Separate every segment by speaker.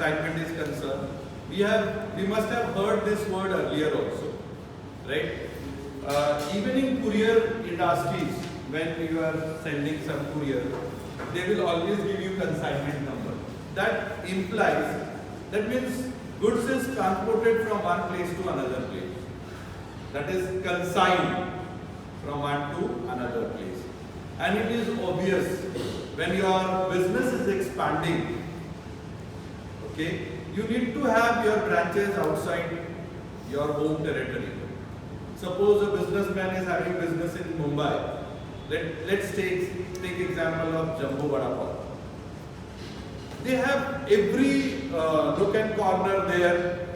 Speaker 1: consignment is concerned, we must have heard this word earlier also, right? Even in courier industries, when you are sending some courier, they will always give you consignment number. That implies, that means goods is transported from one place to another place. That is consigned from one to another place. And it is obvious when your business is expanding, okay, you need to have your branches outside your home territory. Suppose a businessman is having business in Mumbai. Let's take example of Jumbo Vada Pav. They have every nook and corner there,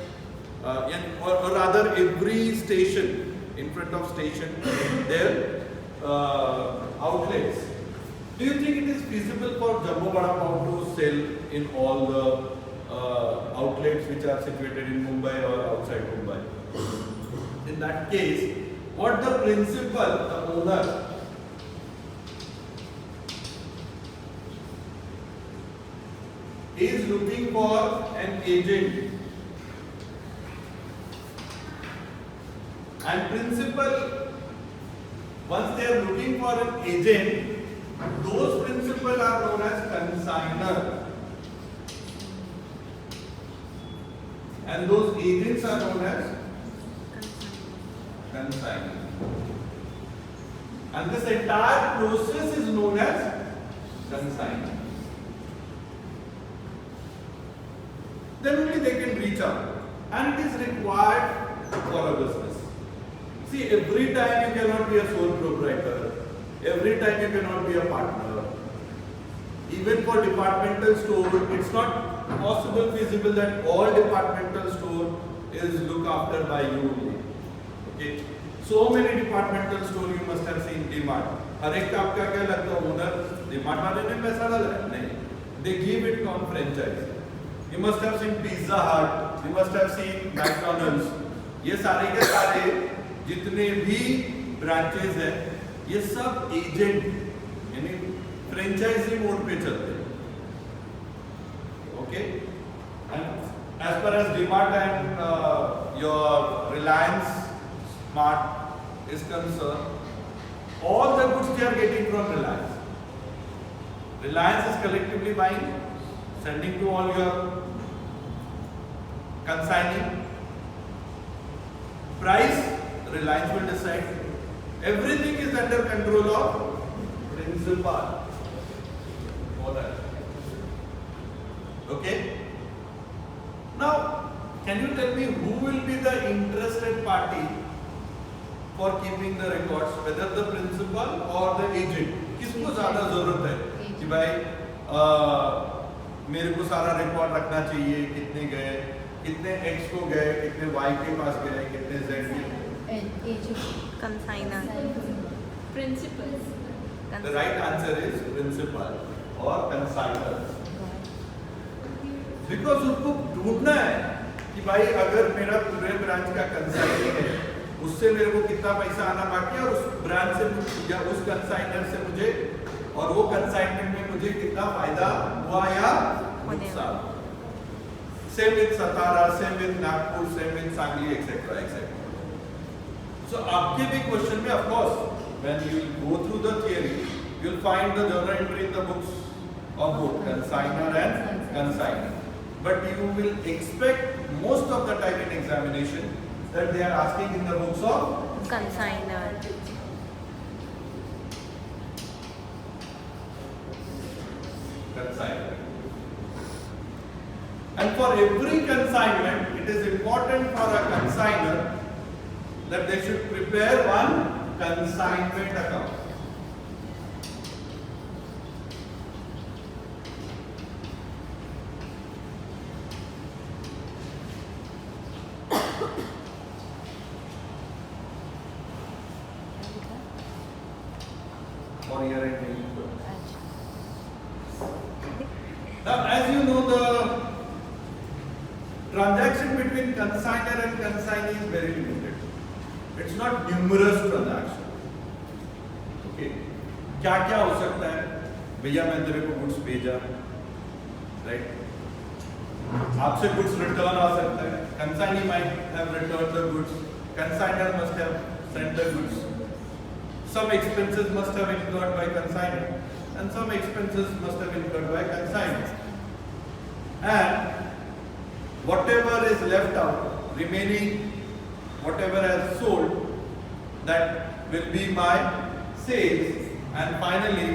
Speaker 1: or rather every station, in front of station, their outlets. Do you think it is feasible for Jumbo Vada Pav to sell in all the outlets which are situated in Mumbai or outside Mumbai? In that case, what the principal, the owner, is looking for an agent, and principal, once they are looking for an agent, those principal are known as consignor, and those agents are known as consignor, and this entire process is known as consignor. Then only they can reach out, and it is required for a business. See, every time you cannot be a sole proprietor, every time you cannot be a partner. Even for departmental store, it's not possible, feasible that all departmental store is looked after by you only. Okay, so many departmental store you must have seen DMart. हर एक का आपका क्या लगता है owner DMart वाले ने पैसा डाला है? नहीं, they give it on franchise. You must have seen Pizza Hut, you must have seen McDonald's. ये सारे के सारे जितने भी ब्रांचेस हैं, ये सब एजेंट यानी फ्रेंचाइजी मोड पे चलते हैं. Okay? And as far as DMart and your Reliance Smart is concerned, all the goods they are getting from Reliance. Reliance is collectively buying, sending to all your consigning. Price, Reliance will decide. Everything is under control of principal. Okay? Now, can you tell me who will be the interested party for keeping the records, whether the principal or the agent? किसको ज़्यादा ज़रूरत है कि भाई मेरे को सारा record रखना चाहिए, कितने गए, कितने X को गए, कितने Y के पास गए, कितने Z के.
Speaker 2: Consigner.
Speaker 3: Principal.
Speaker 1: The right answer is principal or consigner. Because उसको ढूंढना है कि भाई अगर मेरा पूरे ब्रांच का कंसाइनर है, उससे मेरे को कितना पैसा आना बाकी है, और उस ब्रांच से या उस कंसाइनर से मुझे, और वो कंसाइनमेंट में मुझे कितना फायदा हुआ या नुकसान. Same with Satara, same with Nagpur, same with Sangli, etc., etc. So आपके भी क्वेश्चन में, of course, when you go through the theory, you'll find the journal entry in the books of both consigner and consignor. But you will expect most of the time in examination that they are asking in the books of
Speaker 2: Consigner.
Speaker 1: consignor. And for every consignment, it is important for a consignor that they should prepare one consignment account. For year ending. Now, as you know, the transaction between consignor and consignee is very limited. It's not numerous transaction. Okay. क्या हो सकता है? भैया मैं तेरे को goods भेजा, right? आपसे गुड्स रिटर्न आ सकता है, consignee might have return the goods, consignor must have sent the goods, some expenses must have incurred by consignor and some expenses must have incurred by consignor, and whatever is left out remaining, whatever has sold, that will be my sales, and finally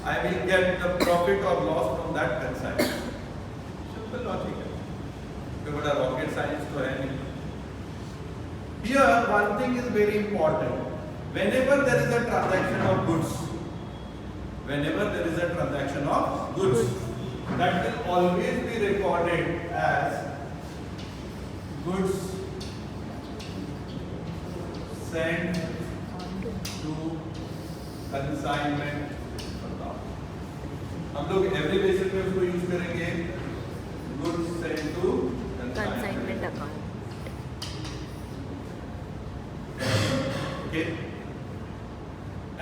Speaker 1: I will get the profit or loss from that consignment. Simple logic है, कोई बड़ा rocket science तो है नहीं. Here one thing is very important. Whenever there is a transaction of goods, whenever there is a transaction of goods, that will always be recorded as goods sent to consignment account. हम लोग every basis में उसको use करेंगे, goods sent to
Speaker 2: consignment account.
Speaker 1: Okay.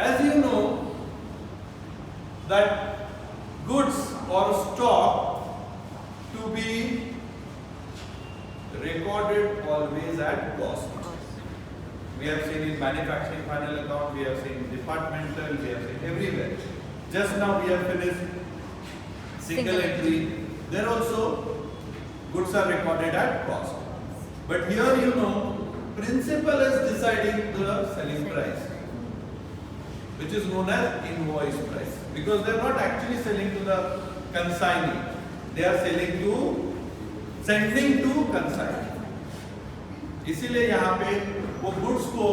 Speaker 1: As you know that goods or stock to be recorded always at cost. We have seen in manufacturing final account, we have seen departmental, we have seen everywhere. Just now we have finished single entry. There also goods are recorded at cost. But here you know, principal is deciding the selling price, which is known as invoice price, because they are not actually selling to the consignee, they are sending to consignee. इसीलिए यहाँ पे वो goods को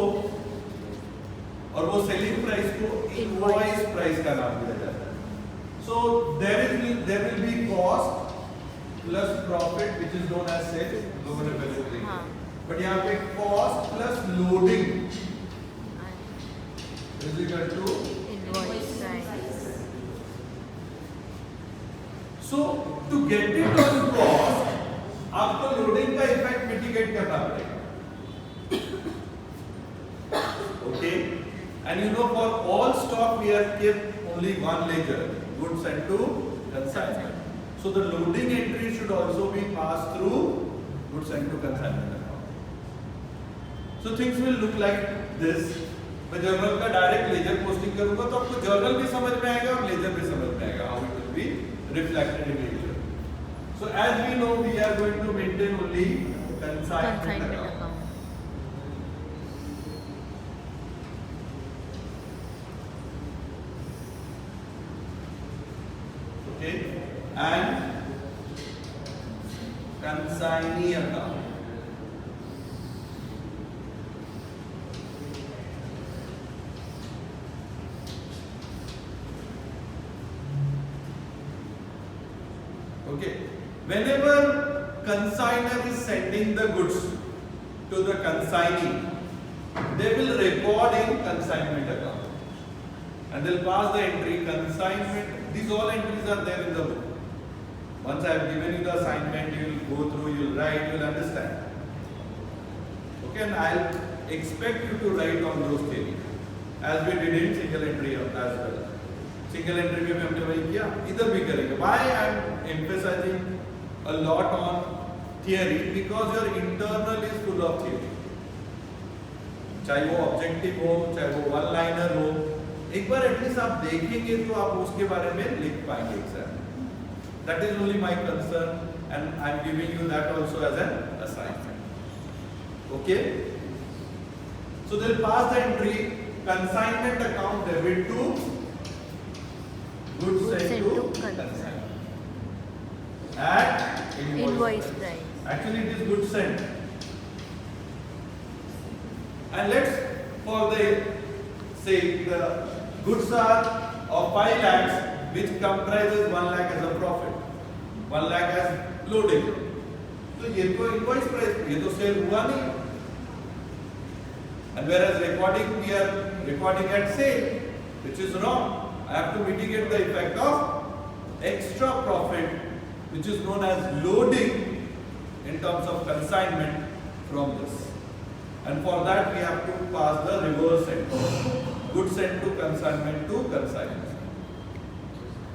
Speaker 1: और वो selling price को invoice price का नाम दिया जाता है. So there will be cost plus profit, which is known as sales. लोगों ने पहले देखा. But यहाँ पे cost plus loading is equal to
Speaker 2: Invoice price.
Speaker 1: So to get it on cost, आपको लोडिंग का इफेक्ट मिटिगेट करना पड़ेगा. Okay, and you know for all stock we have kept only one ledger, goods sent to consignment. So the loading entry should also be passed through goods sent to consignment account. So things will look like this. मैं journal का direct ledger posting करूंगा तो आपको journal भी समझ में आएगा और लेजर भी समझ में आएगा, how it will be reflected in ledger. So as we know, we are going to maintain only consignment account. Okay, and consignee account. Okay, whenever consignor is sending the goods to the consignee, they will record in consignment account and they'll pass the entry consignment. These all entries are there in the book. Once I have given you the assignment, you will go through, you will write, you will understand. Okay, and I'll expect you to write on those theories as we did in single entry as well. Single entry में हमने वही किया, इधर भी करेंगे. Why I am emphasizing a lot on theory? Because your internal is full of theory. चाहे वो objective हो, चाहे वो one liner हो, एक बार एटलीस्ट आप देखेंगे तो आप उसके बारे में लिख पाएंगे exam. That is only my concern, and I am giving you that also as an assignment. Okay? So they'll pass the entry consignment account debit to goods sent to consignment at
Speaker 2: Invoice price.
Speaker 1: Actually, it is goods sent. And let's, for the sake, the goods are of 5 lakhs, which comprises 1 lakh as a profit, 1 lakh as loading. तो ये तो invoice price, ये तो sale हुआ नहीं. And whereas recording, we are recording at sale, which is wrong. I have to mitigate the effect of extra profit, which is known as loading in terms of consignment from this. And for that we have to pass the reverse entry, goods sent to consignment to consignment.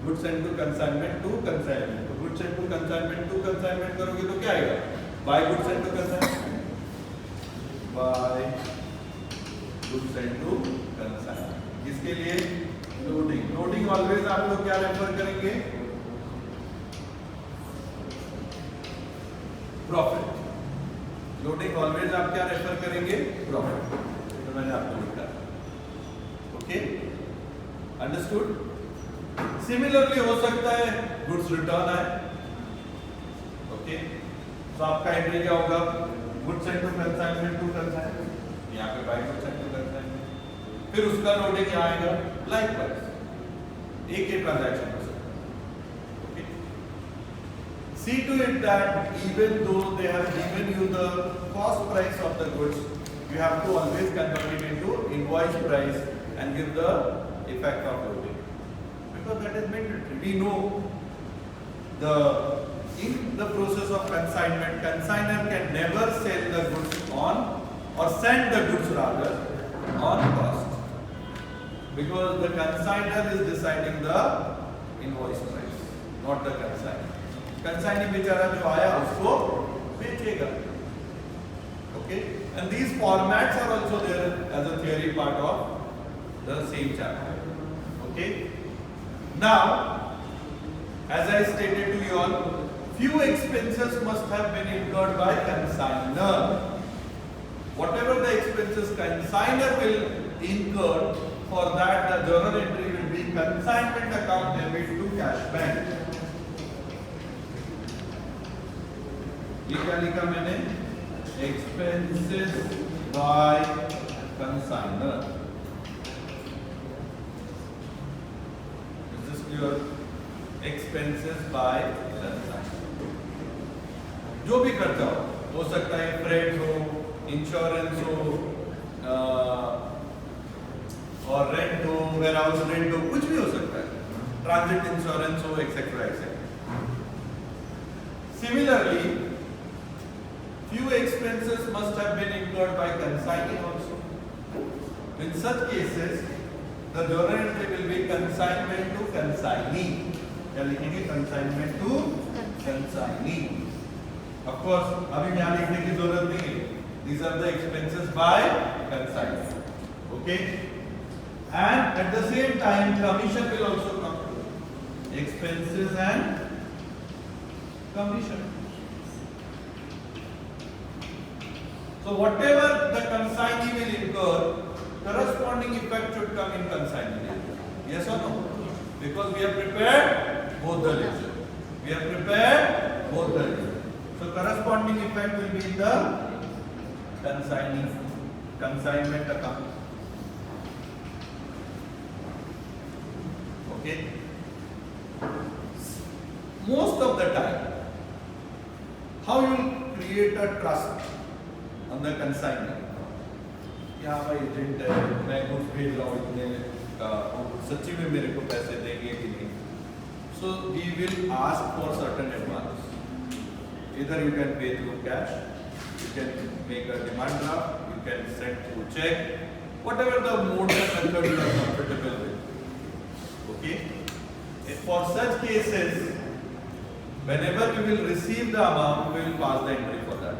Speaker 1: Goods and to consignment to consignment, तो goods and to consignment to consignment करोगे तो क्या आएगा? By goods and to consignment, by goods and to consignment. इसके लिए loading, loading always आप लोग क्या रेफर करेंगे? प्रॉफिट। लोडिंग ऑलवेज आप क्या रेफर करेंगे? प्रॉफिट। तो मैंने आपको लिखा, ओके, अंडरस्टूड। सिमिलरली हो सकता है गुड्स रिटर्न आए, ओके, तो आपका एंट्री क्या होगा? Goods and to consignment to consignment, यहाँ पे by goods and to consignment, फिर उसका लोडिंग यहाँ आएगा लाइकवाइज, एक ही ट्रांजैक्शन हो सकता है, okay. See to it that even though they have given you the cost price of the goods, you have to always convert it into invoice price and give the effect of loading, because that is mandatory. We know in the process of consignment, consignor can never sell the goods on or send the goods rather on cost, because the consignor is deciding the invoice price, not the consignor. Consignee बेचारा जो आया उसको बेचेगा, okay, and these formats are also there as a theory part of the same chapter, okay. Now as I stated to you all, few expenses must have been incurred by consignor. Whatever the expenses consignor will incur, for that the journal entry will be consignment account debit to cash bank. ये क्या लिखा मैंने? Expenses by consignor. Is this clear? Expenses by consignor. जो भी खर्चा हो सकता है, फ्रेट हो, इंश्योरेंस हो, और रेंट हो, वेयरहाउस रेंट हो, कुछ भी हो सकता है, ट्रांजिट इंश्योरेंस हो, etcetera etcetera. Similarly, few expenses must have been incurred by consignee also. In such cases, the journal entry will be consignment to consignee. क्या लिखेंगे? Consignment to consignee. Of course, अभी यहाँ लिखने की जरूरत नहीं है. These are the expenses by consignee. Okay? And at the same time, commission will also come. Expenses and commission. So whatever the consignee will incur, corresponding effect should come in consignee. Yes or no? Because we have prepared both the ledger. We have prepared both the ledger. So corresponding effect will be in the consignment account. Okay? Most of the time, how you create a trust on the consignment? यहाँ भाई agent है, मैं कुछ भेज रहा हूँ इतने का, सच्ची में मेरे को पैसे देंगे कि नहीं? So we will ask for certain advance. Either you can pay through cash, you can make a demand draft, you can send through check, whatever the mode and method you are comfortable with. Okay? For such cases, whenever we will receive the amount, we will pass the entry for that.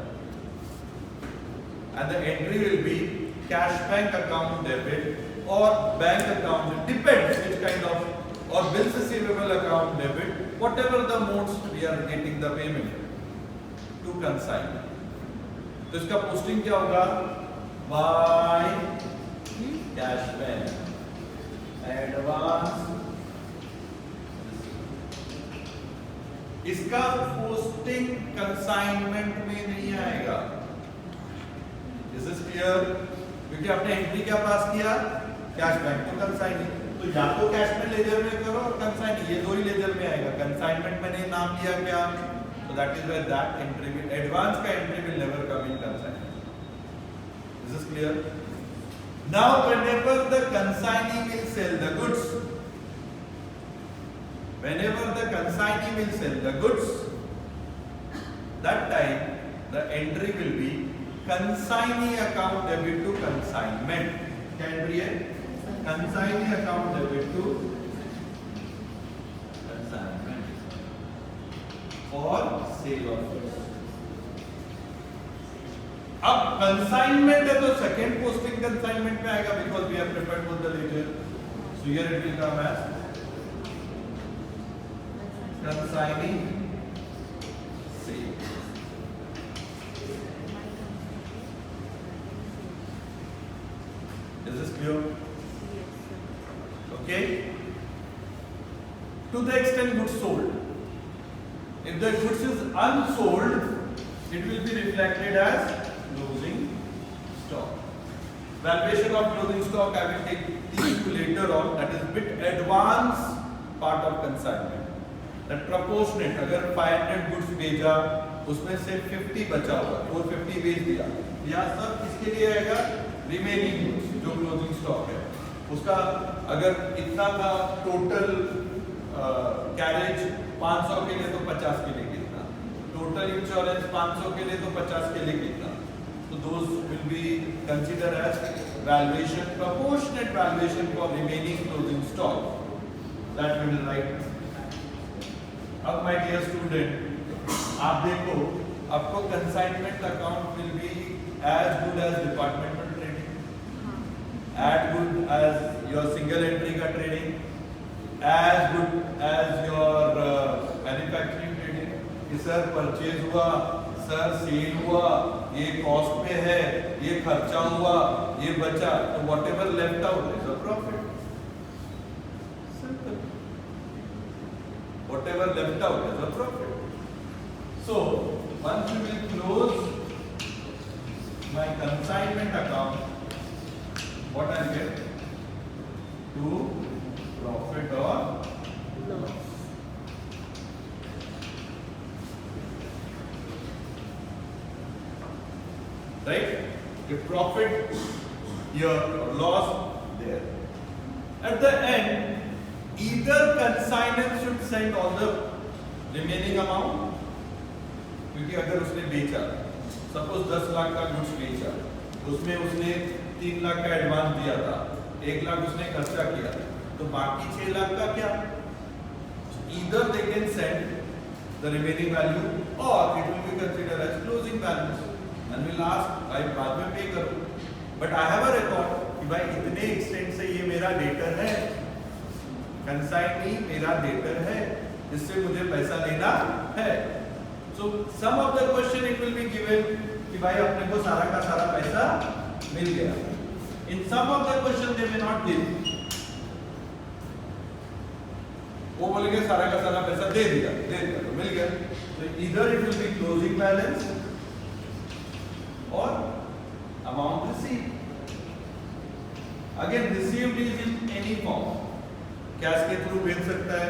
Speaker 1: And the entry will be cash bank account debit or bank account, it depends which kind of, or bills receivable account debit, whatever the modes we are getting the payment to consign. तो इसका posting क्या होगा? By cash bank, advance. इसका posting consignment में नहीं आएगा. Is this clear? क्योंकि आपने एंट्री क्या पास किया? Cash bank to consignee. तो या तो कैश में लेजर में करो और कंसाइनी, ये दो ही लेजर में आएगा. कंसाइनमेंट मैंने नाम लिया क्या? So that is where that entry will, advance का entry will never come in consignment. Is this clear? Now whenever the consignee will sell the goods, whenever the consignee will sell the goods, that time the entry will be consignee account debit to consignment. क्या entry है? Consignee account debit to और sale of goods. अब consignment है तो second posting consignment में आएगा because we have prepared both the letter, so here it will come as consigning sale। Is this clear? Okay. To the extent goods sold, if the goods is unsold, it will be reflected as closing stock. Valuation of closing stock I will take you later on. That is bit advanced part of consignment. That proportionate, अगर 500 goods भेजा उसमें से 50 बचा हुआ, 450 बेच दिया, यहाँ सब किसके लिए आएगा? रिमेनिंग गुड्स जो क्लोजिंग स्टॉक है उसका, अगर इतना था टोटल कैरेज 500 के लिए तो 50 के लिए कितना, टोटल इंश्योरेंस 500 के लिए तो 50 के लिए कितना, तो those will be considered as valuation, proportionate valuation for remaining closing stock, that we will write। अब माय डियर स्टूडेंट आप देखो, आपको consignment account will be as good as departmental trading, as good as your single entry का trading, as good as your manufacturing trading कि sir purchase हुआ, sir sale हुआ, ये cost पे है, ये खर्चा हुआ, ये बचा, तो whatever left out is a profit. Whatever left out is a profit. So once you will close my consignment account, what I get? To profit or loss. Right? The profit here or loss there. At the end, either consignant should send all the remaining amount, क्योंकि अगर उसने बेचा, suppose 10 lakh का goods बेचा, उसमें उसने 3 लाख का advance दिया था, 1 लाख उसने खर्चा किया, तो बाकी 6 लाख का क्या? Either they can send the remaining value or it will be considered as closing balance and will ask भाई बाद में पे करो, but I have a record कि भाई इतने एक्सटेंट से ये मेरा डेटर है, कंसाइनी मेरा डेटर है, इससे मुझे पैसा लेना है। So some of the question it will be given कि भाई अपने को सारा का सारा पैसा मिल गया। In some of the question they may not give, वो बोलेंगे सारा का सारा पैसा दे दिया तो मिल गया। So either it will be closing balance or amount received. Again received is in any form, cash के थ्रू भेज सकता है,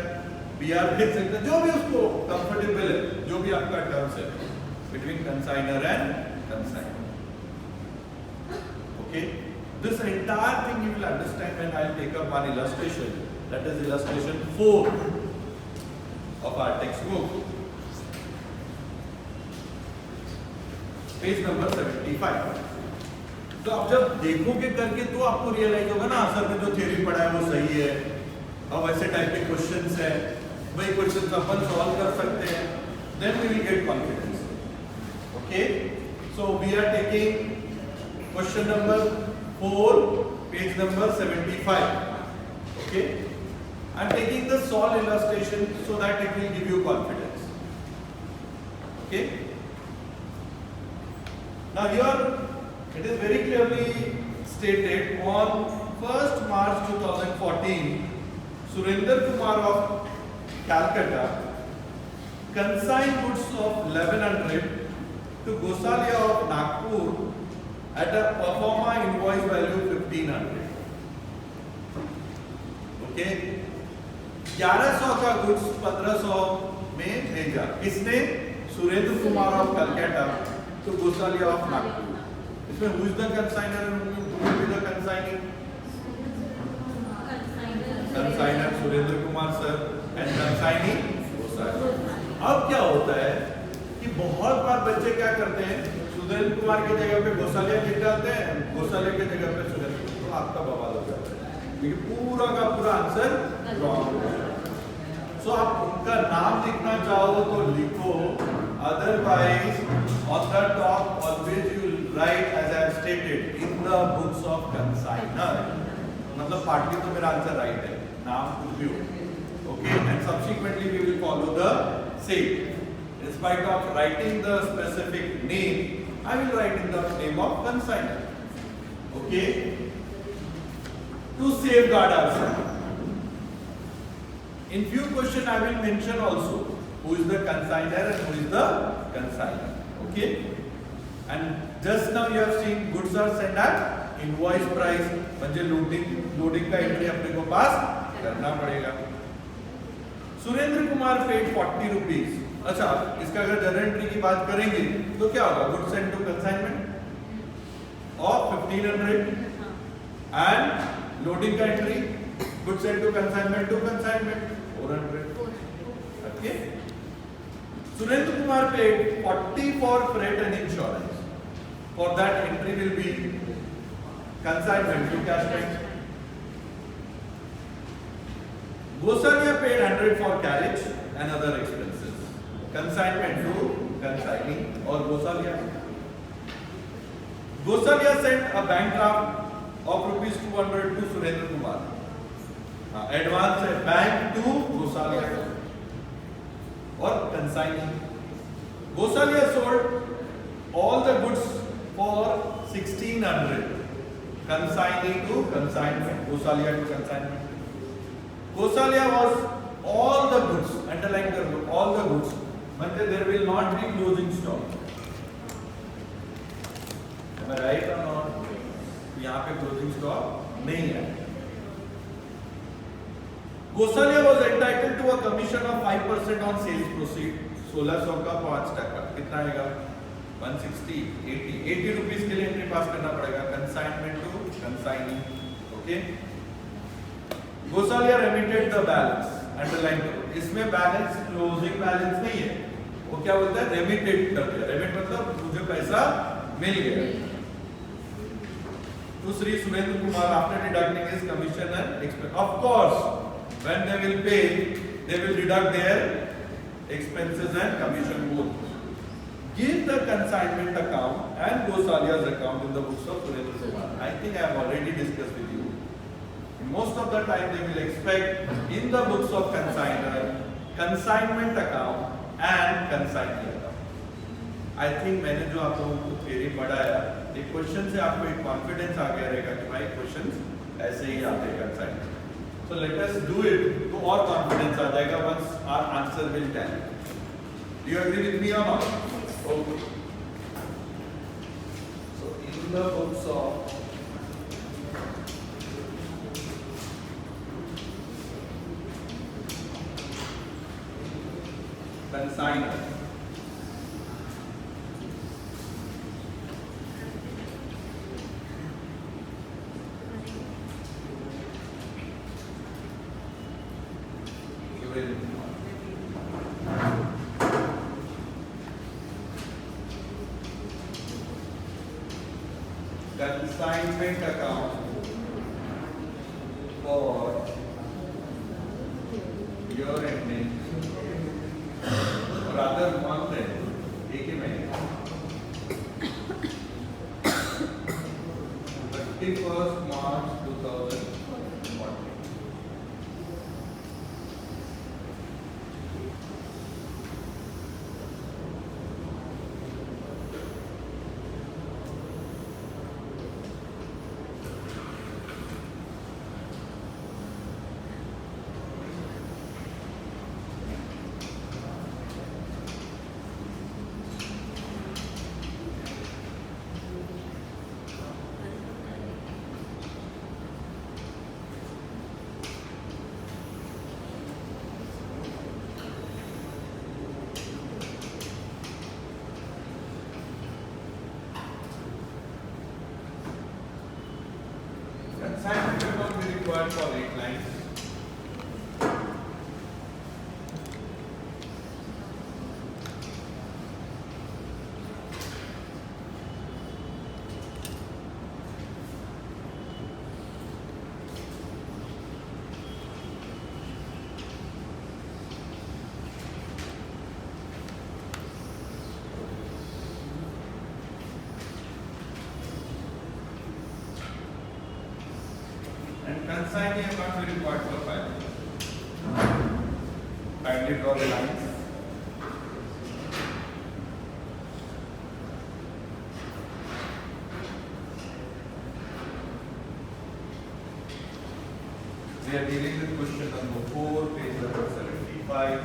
Speaker 1: बीआर भेज सकता है, जो भी उसको कंफर्टेबल है, जो भी आपका टर्म्स है between consignor and consignor. Okay, this entire thing you will understand when I will take up one illustration, that is illustration 4 of our text book, page number 75। तो आप जब देखोगे करके तो आपको रियलाइज होगा ना, सर ने जो थ्योरी पढ़ा है वो सही है, अब ऐसे टाइप के क्वेश्चंस हैं, वही क्वेश्चंस अपन सॉल्व कर सकते हैं, then we will get confidence. Okay, so we are taking question number 4, page number 75। Okay, I am taking the solve illustration so that it will give you confidence. Okay, now here it is very clearly stated on 1st March 2014, Surinder Kumar of Calcutta consigned goods of 1100 to Gosalia of Nagpur at a pro forma invoice value 1500. Okay, 1100 का goods 1500 में भेजा, किसने? Surendra Kumar of Calcutta to Gosalia of Nagpur। इसमें who is the consigner and who will be the consigning? Consigner Surendra Kumar sir and consigning Gosalia। अब क्या होता है कि बहुत बार बच्चे क्या करते हैं, सुरेंद्र कुमार की जगह पे गोसालिया लिख डालते हैं, गोसालिया की जगह पे सुरेंद्र, तो आपका बवाल हो जाता है, क्योंकि पूरा का पूरा आंसर रॉन्ग है। सो आप उनका नाम लिखना चाहो तो लिखो, otherwise on the top always you write as I have stated in the books of consignor, मतलब पार्टली तो मेरा आंसर राइट है, नाम कुछ भी हो, okay, and subsequently we will follow the same. In spite of writing the specific name, I will write in the name of consignor. Okay? To safeguard ourselves. In few questions I will mention also who is the consignor and who is the consignor. Okay? And just now you have seen goods are sent at invoice price. म्हणजे loading का entry अपने को पास करना पड़ेगा. Surendra Kumar paid 40 rupees. अच्छा, इसका अगर journal entry की बात करेंगे तो क्या होगा? Goods sent to consignment of 1500 and loading का entry goods sent to consignment 400. Okay, Surendra Kumar paid 40 for freight and insurance. For that entry will be consignment to cash bank. Gosalia paid 100 for carriage and other expenses. Consignment to consigning or Gosalia. Gosalia sent a bank draft of rupees 200 to Surendra Kumar. Advance है bank to Gosalia or consigning. Gosalia sold all the goods for 1600. Consigning to consignment. Gosalia to consignment. Gosalia was all the goods, underline the all the goods, but there will not be closing stock. Am I right or not? यहाँ पे closing stock नहीं है. Gosalia was entitled to a commission of 5% on sales proceed. 1600 का 5% कितना आएगा? 160, 80 rupees के लिए entry पास करना पड़ेगा. Consignment to consigning. Okay. Gosalia remitted the balance. Underline करो, इसमें बैलेंस क्लोजिंग बैलेंस नहीं है, वो क्या बोलता है? रेमिटेड कर दिया. रेमिट मतलब मुझे पैसा मिल गया. To Sri Surendra Kumar after deducting his commission and expense. Of course, when they will pay, they will deduct their expenses and commission both. Give the consignment account and Gosalia's account in the books of Surendra Kumar. I think I have already discussed with you. Most of the time they will expect in the books of consignor, consignment account and consignee account. I think मैंने जो आप लोगों को theory पढ़ाया, एक question से आपको एक कॉन्फिडेंस आ गया रहेगा कि भाई क्वेश्चंस ऐसे ही आते हैं consignor. So let us do it, तो और कॉन्फिडेंस आ जाएगा once our answer will tell. Do you agree with me or not? Okay. So in the books of consignor, consignment account for year ending or other month end, एक ही महीने 31st March 2014. Consignment account will be required for 8 lines. consignee account will be required for filing. Kindly draw the lines. We are dealing with question number 4, page number 75.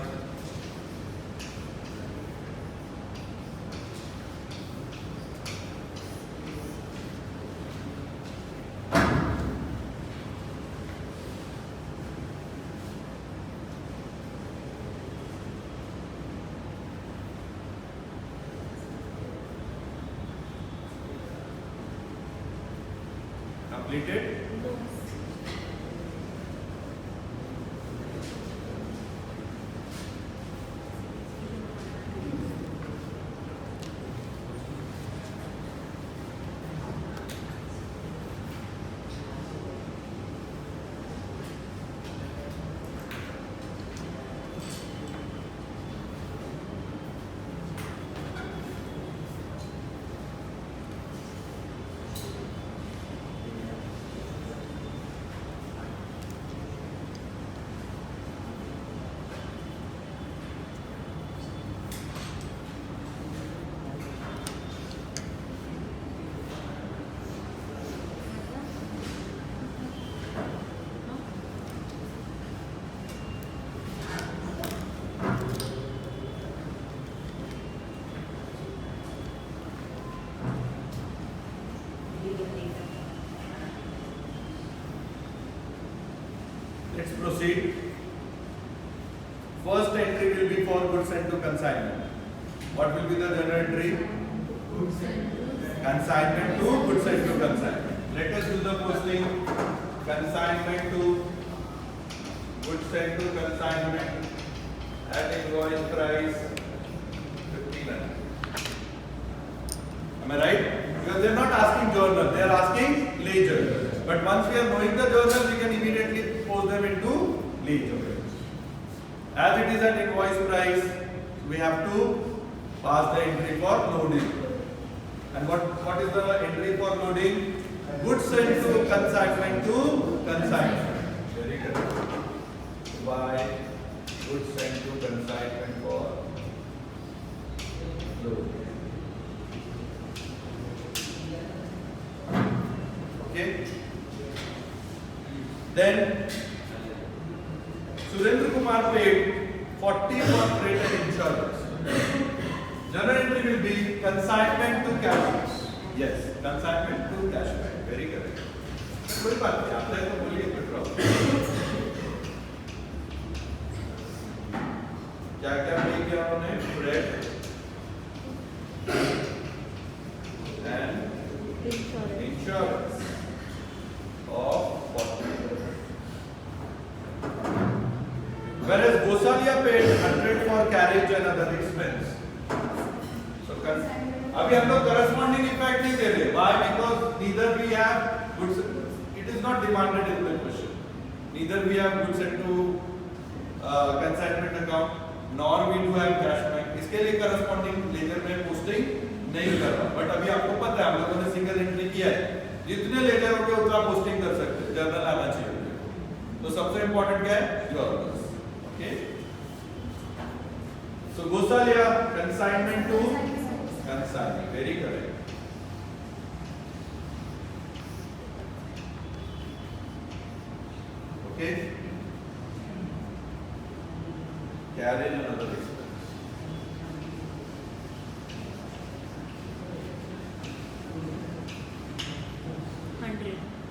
Speaker 1: Completed? Let's proceed. First entry will be for goods sent to consignment. What will be the journal entry? Consignment to goods sent to consignment. Let us do the posting. Consignment to goods sent to consignment at invoice price 1500. Am I right? Because they are not asking journal, they are asking ledger. But once we are knowing the journal, we can immediately post them into ledger. As it is at invoice price, we have to pass the entry for loading. And what is the entry for loading? Goods sent to consignment to consignment. Very good. By goods sent to consignment for loading. Okay. Then Surendra Kumar paid 40 for freight and insurance. Journal entry will be consignment to cash. Yes, consignment to cash. Very correct. कोई बात नहीं, आता है तो बोलिए, कोई problem. क्या क्या पे किया उन्होंने? Freight and insurance of 40. Whereas Gosalia paid 100 for carriage and other expense. So अभी हम लोग corresponding effect नहीं दे रहे. Why? Because neither we have goods. It is not demanded in the question. Neither we have goods sent to consignment account, nor we do have cash bank. इसके लिए corresponding ledger में posting नहीं कर रहा. But अभी आपको पता है हम लोगों ने single entry किया है. जितने ledger होंगे उतना posting कर सकते हैं. Journal आना चाहिए. तो सबसे important क्या है? Journals. Okay. So Gosalia consignment to consignee. Very correct. Okay. Carriage and other expense.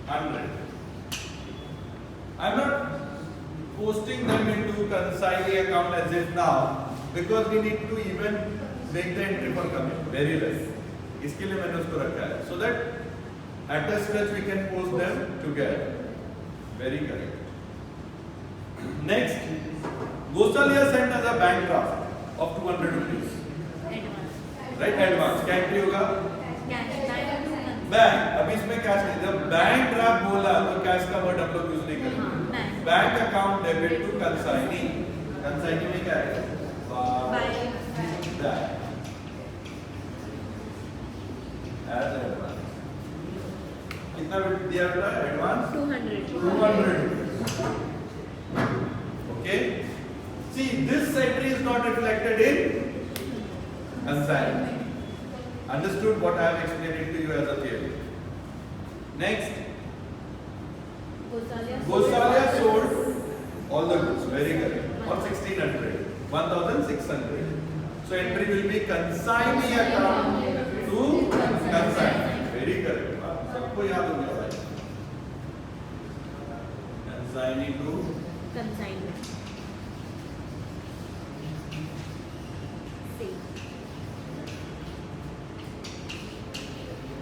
Speaker 1: $100. I'm not posting them into consignee account as if now, because we need to even make the entry for coming. Very less. इसके लिए मैंने उसको रखा है, so that at a stretch we can post them together. Very correct. Next, Gosalia sent as a bank draft of 200 rupees. Right, advance. क्या entry होगा? Bank. अभी इसमें कैश नहीं. जब बैंक ड्राफ्ट बोला तो कैश का वर्ड हम लोग यूज नहीं करेंगे. Bank account debit to consignee. Consignee में क्या है? कितना दिया बेटा advance
Speaker 3: 200.
Speaker 1: 200. Okay. See, this entry is not reflected in consignment. Understood what I have explained it to you as a theory. Next, Gosalia sold all the goods. Very correct. For 1600, 1600. So entry will be consignee account to consignment. Very correct. सबको याद हो गया भाई. Consignee to
Speaker 3: Consignment. Sale.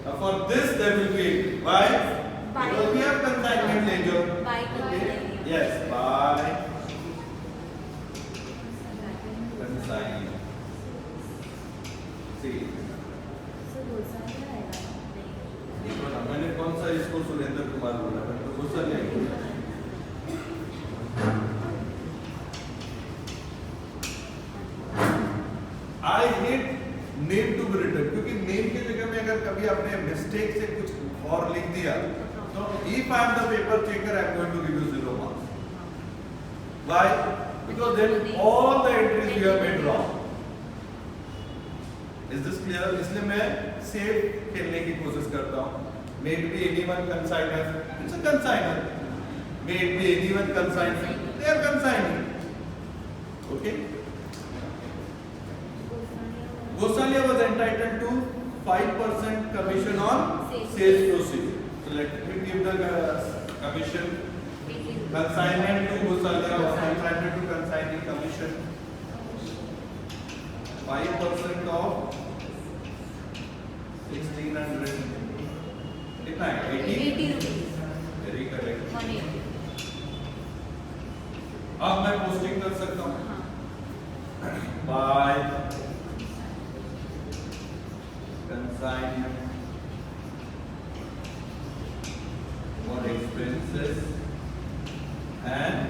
Speaker 1: Now for this there will be why?
Speaker 3: Buy.
Speaker 1: Because we have consignment ledger.
Speaker 3: Buy
Speaker 1: Okay.
Speaker 3: consignment.
Speaker 1: Yes, buy consignment. See. देखो ना मैंने कौन सा इसको सुरेंद्र कुमार बोला मैंने तो गुस्सा नहीं बोला. I hate name to be written क्योंकि name की जगह में अगर कभी आपने mistake से कुछ और लिख दिया तो if I am the paper checker I am going to give you 0 marks. Why? Because then all the entries you have made wrong. Is this clear? इसलिए मैं safe खेलने की कोशिश करता हूँ. May it be anyone consigner, it's a consigner. May it be anyone consigning, they are consigning. Okay? Gosalia was entitled to 5% commission on sales proceeds. So let me give the commission. Consignment to Gosalia was entitled to consigning commission. 5% of 1600. कितना है? 80.
Speaker 3: 80 rupees.
Speaker 1: Very correct.
Speaker 3: 180.
Speaker 1: अब मैं posting कर सकता हूँ.
Speaker 3: हाँ.
Speaker 1: By consignment for expenses and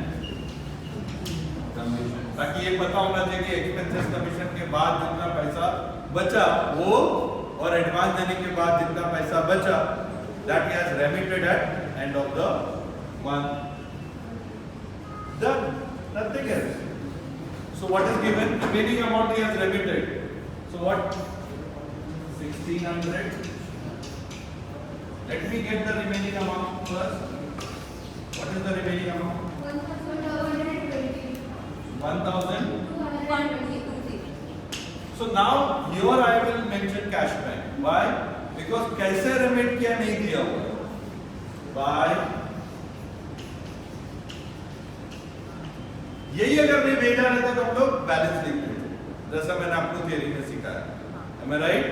Speaker 1: commission. ताकि ये पता होना चाहिए कि एक्सपेंसेस कमीशन के बाद जितना पैसा बचा वो और एडवांस देने के बाद जितना पैसा बचा that he has remitted at end of the month. Done. Nothing else. So what is given? Remaining amount he has remitted. So what? 1600. Let me get the remaining amount first. What is the remaining amount? 1000.
Speaker 3: 120.
Speaker 1: So now here I will mention cash bank. Why? Because कैसे remit किया नहीं दिया हुआ. By यही अगर नहीं भेजा रहता तो हम लोग बैलेंस लिख देते जैसा मैंने आपको थियरी में सिखाया. Am I right?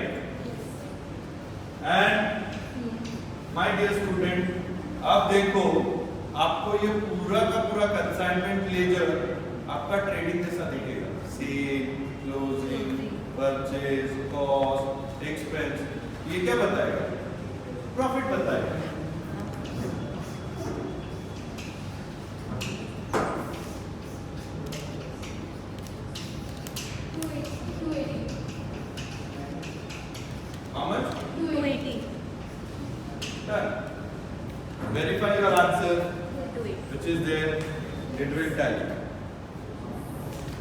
Speaker 1: And my dear student, अब देखो आपको ये पूरा का पूरा कंसाइनमेंट लेजर आपका ट्रेडिंग जैसा दिखेगा. Sale, closing, purchase, cost, expense. ये क्या बताएगा? प्रॉफिट बताएगा. How much?
Speaker 3: 280.
Speaker 1: Done. Verify your answer,
Speaker 3: 280.
Speaker 1: which is there. It will tally.